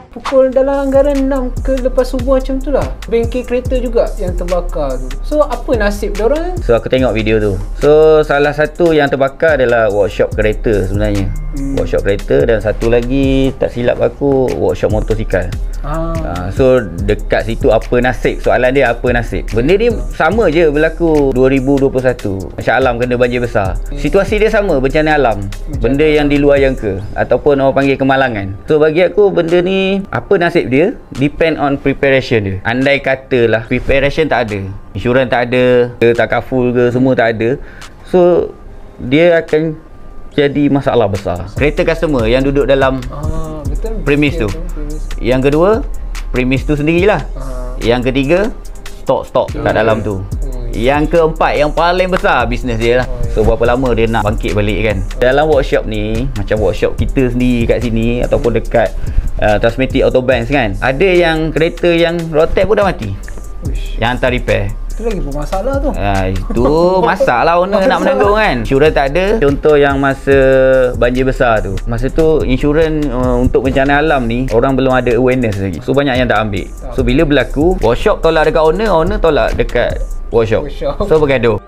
pukul dalam anggaran 6 ke lepas subuh macam tu lah. Bengkel kereta juga yang terbakar tu. So apa nasib diorang? So aku tengok video tu. So salah satu yang terbakar adalah workshop kereta sebenarnya. Workshop kereta, dan satu lagi tak silap aku workshop motosikal. So dekat situ apa nasib? Soalan dia apa nasib? Benda dia sama je berlaku 2021. Macam alam kena banjir besar. Situasi dia sama, bencana alam. Benda yang di luar jangka ataupun orang panggil kemalangan. So bagi aku benda ni apa nasib dia depend on preparation dia. Andai katalah preparation tak ada, insurans tak ada, tak kaful ke, semua tak ada, so dia akan jadi masalah besar. Kereta customer yang duduk dalam premis tu. Yang kedua, premis tu sendirilah. Yang ketiga, stok kat dalam tu. Yang keempat, yang paling besar, bisnes dia lah. So berapa lama dia nak bangkit balik kan. Dalam workshop ni, macam workshop kita sendiri kat sini ataupun dekat Transmatic Autobank kan, ada yang kereta yang rotek pun dah mati. Yang hantar repair. Itu lagi pun masalah tu. Itu masalah owner nak menanggung kan. Insurans tak ada. Contoh yang masa banjir besar tu, masa tu insurans untuk bencana alam ni orang belum ada awareness lagi. So banyak yang tak ambil. So bila berlaku, workshop tolak dekat owner tolak dekat workshop. So bergaduh.